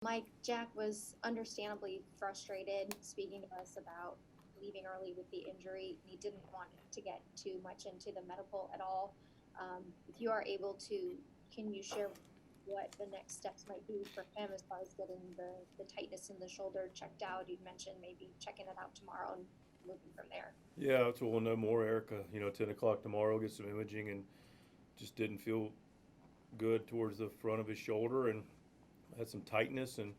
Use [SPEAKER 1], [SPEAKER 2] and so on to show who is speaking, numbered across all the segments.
[SPEAKER 1] Mike, Jack was understandably frustrated speaking to us about leaving early with the injury. He didn't want to get too much into the medical at all. If you are able to, can you share what the next steps might be for him as far as getting the tightness in the shoulder checked out? You'd mentioned maybe checking it out tomorrow and moving from there.
[SPEAKER 2] Yeah, that's what we'll know more, Erica. 10 o'clock tomorrow, get some imaging, and just didn't feel good towards the front of his shoulder and had some tightness, and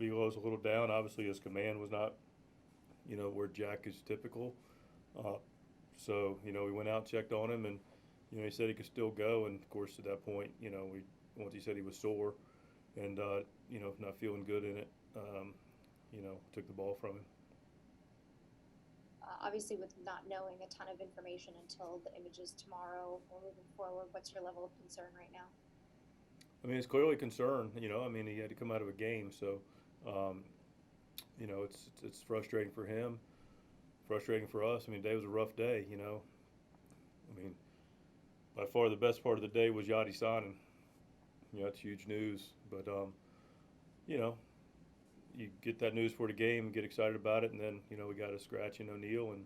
[SPEAKER 2] velo's a little down. Obviously, his command was not, where Jack is typical. Uh, so, we went out, checked on him, and, he said he could still go. And, of course, at that point, once he said he was sore and, not feeling good in it, took the ball from him.
[SPEAKER 1] Obviously, with not knowing a ton of information until the images tomorrow or moving forward, what's your level of concern right now?
[SPEAKER 2] I mean, it's clearly a concern. He had to come out of a game, so um, it's frustrating for him, frustrating for us. I mean, today was a rough day. I mean, by far the best part of the day was Yadi signing. It's huge news, but you know, you get that news for the game, get excited about it, and then we got to scratch in O'Neal, and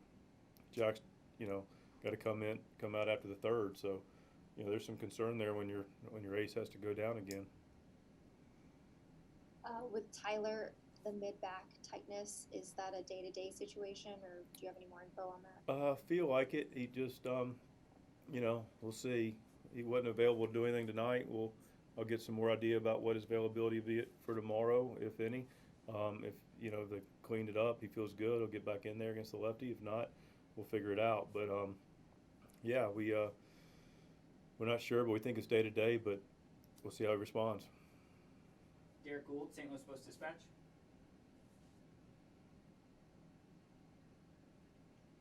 [SPEAKER 2] Jack's got to come out after the third. So there's some concern there when your ace has to go down again.
[SPEAKER 1] With Tyler, the mid-back tightness, is that a day-to-day situation, or do you have any more info on that?
[SPEAKER 2] Feel like it. He just we'll see. He wasn't available to do anything tonight. I'll get some more idea about what his availability will be for tomorrow, if any. If they cleaned it up, he feels good. He'll get back in there against the lefty. If not, we'll figure it out. But yeah, we're not sure, but we think it's day to day. But we'll see how he responds.
[SPEAKER 3] Derek Gould, St. Louis Post-Dispatch.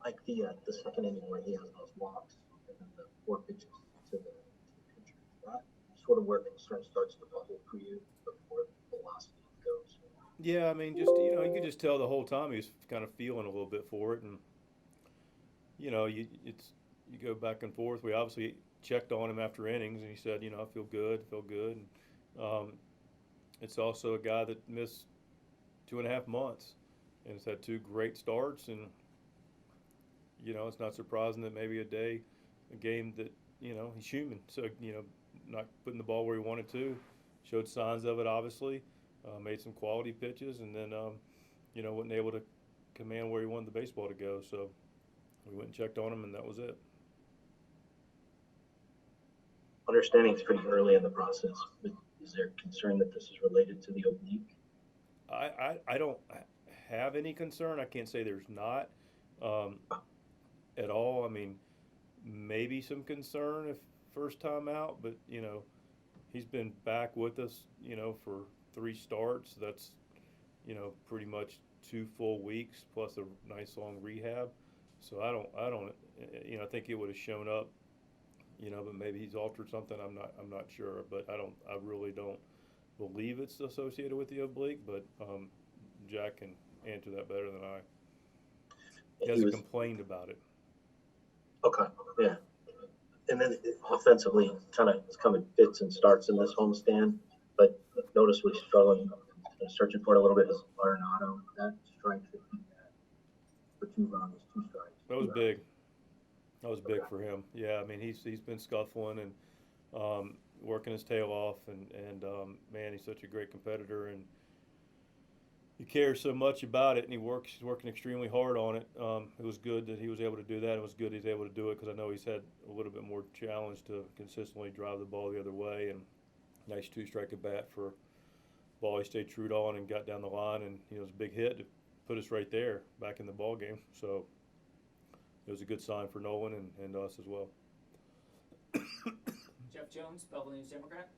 [SPEAKER 4] Like the second inning where he has those walks and then the four pitches to the pitcher. That sort of where concern starts to bubble for you before the velocity goes.
[SPEAKER 2] Yeah, I mean, just you could just tell the whole time he was kind of feeling a little bit for it, and you go back and forth. We obviously checked on him after innings, and he said, I feel good. And, it's also a guy that missed 2.5 months, and has had two great starts, and it's not surprising that maybe a game that he's human, so not putting the ball where he wanted to, showed signs of it obviously, made some quality pitches, and then wasn't able to command where he wanted the baseball to go. So we went and checked on him, and that was it.
[SPEAKER 4] Understanding it's pretty early in the process, but is there concern that this is related to the oblique?
[SPEAKER 2] I don't have any concern. I can't say there's not at all. I mean, maybe some concern if first time out, but he's been back with us for 3 starts. That's pretty much 2 full weeks plus a nice long rehab. So I don't I think it would have shown up, but maybe he's altered something. I'm not sure, but I really don't believe it's associated with the oblique, but Jack can answer that better than I. He hasn't complained about it.
[SPEAKER 4] Okay, yeah. And then offensively, kind of it's coming fits and starts in this homestand, but noticeably struggling, searching for it a little bit is Arenado. That strike that he had for 2 runs, 2 strikes.
[SPEAKER 2] That was big. That was big for him. Yeah, I mean he's been scuffling and working his tail off, and man, he's such a great competitor, and he cares so much about it, and he's working extremely hard on it. It was good that he was able to do that. It was good he's able to do it, because I know he's had a little bit more challenge to consistently drive the ball the other way. And nice 2-strike at bat for ball he stayed true on and got down the line, and it was a big hit to put us right there back in the ball game. So it was a good sign for Nolan and us as well.
[SPEAKER 3] Jeff Jones, Belleville News Democrat.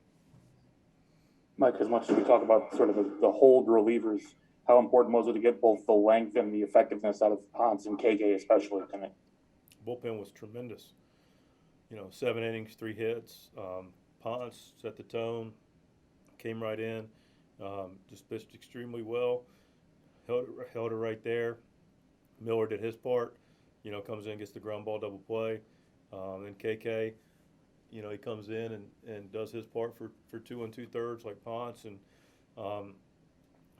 [SPEAKER 5] Mike, as much as we talk about sort of the hold relievers, how important was it to get both the length and the effectiveness out of Ponce and KK especially tonight?
[SPEAKER 2] Bullpen was tremendous. 7 innings, 3 hits. Ponce set the tone, came right in, just pitched extremely well, held it right there. Miller did his part, comes in, gets the ground ball double play. Then KK, he comes in and does his part for 2 2/3 like Ponce, and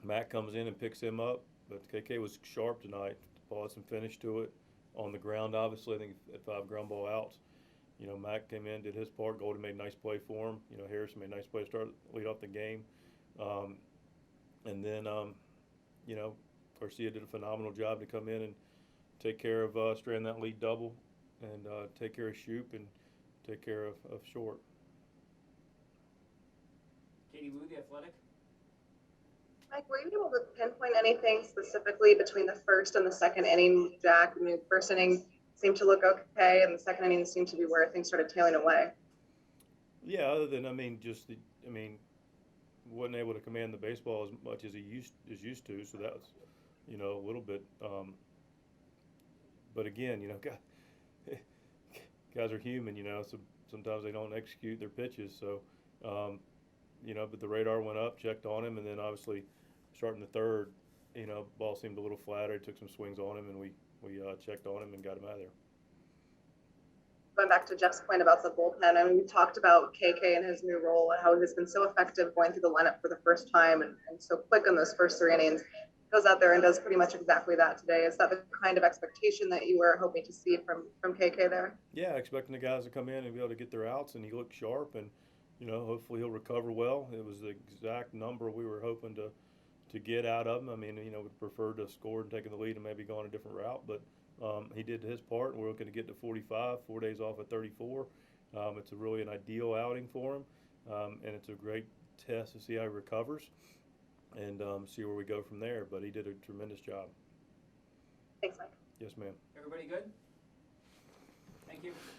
[SPEAKER 2] Matt comes in and picks him up, but KK was sharp tonight. The ball had some finish to it on the ground. Obviously, I think at 5 ground ball outs. You know, Matt came in, did his part. Golden made a nice play for him. You know, Harrison made a nice play to lead off the game. And then, you know, Garcia did a phenomenal job to come in and take care of strand that lead double and take care of Shoop and take care of Short.
[SPEAKER 3] Katie Wu, The Athletic.
[SPEAKER 6] Mike, were you able to pinpoint anything specifically between the first and the second inning, Jack? I mean, the first inning seemed to look okay, and the second inning seemed to be where things started tailing away.
[SPEAKER 2] Yeah, other than, I mean, wasn't able to command the baseball as much as he used to, so that was, you know, a little bit. But again, you know, guys are human, you know, so sometimes they don't execute their pitches. So, you know, but the radar went up, checked on him, and then obviously starting the third, you know, ball seemed a little flatter. Took some swings on him, and we checked on him and got him out of there.
[SPEAKER 6] Going back to Jeff's point about the bullpen, I mean, we talked about KK and his new role and how he's been so effective going through the lineup for the first time and so quick in those first 3 innings. Goes out there and does pretty much exactly that today. Is that the kind of expectation that you were hoping to see from KK there?
[SPEAKER 2] Yeah, expecting the guys to come in and be able to get their outs, and he looked sharp, and you know, hopefully he'll recover well. It was the exact number we were hoping to get out of him. I mean, you know, we'd prefer to score and taking the lead and maybe going a different route, but he did his part, and we're looking to get to 45, 4 days off at 34. It's really an ideal outing for him, and it's a great test to see how he recovers and see where we go from there. But he did a tremendous job.
[SPEAKER 6] Thanks, Mike.
[SPEAKER 2] Yes, ma'am.
[SPEAKER 3] Everybody good? Thank you.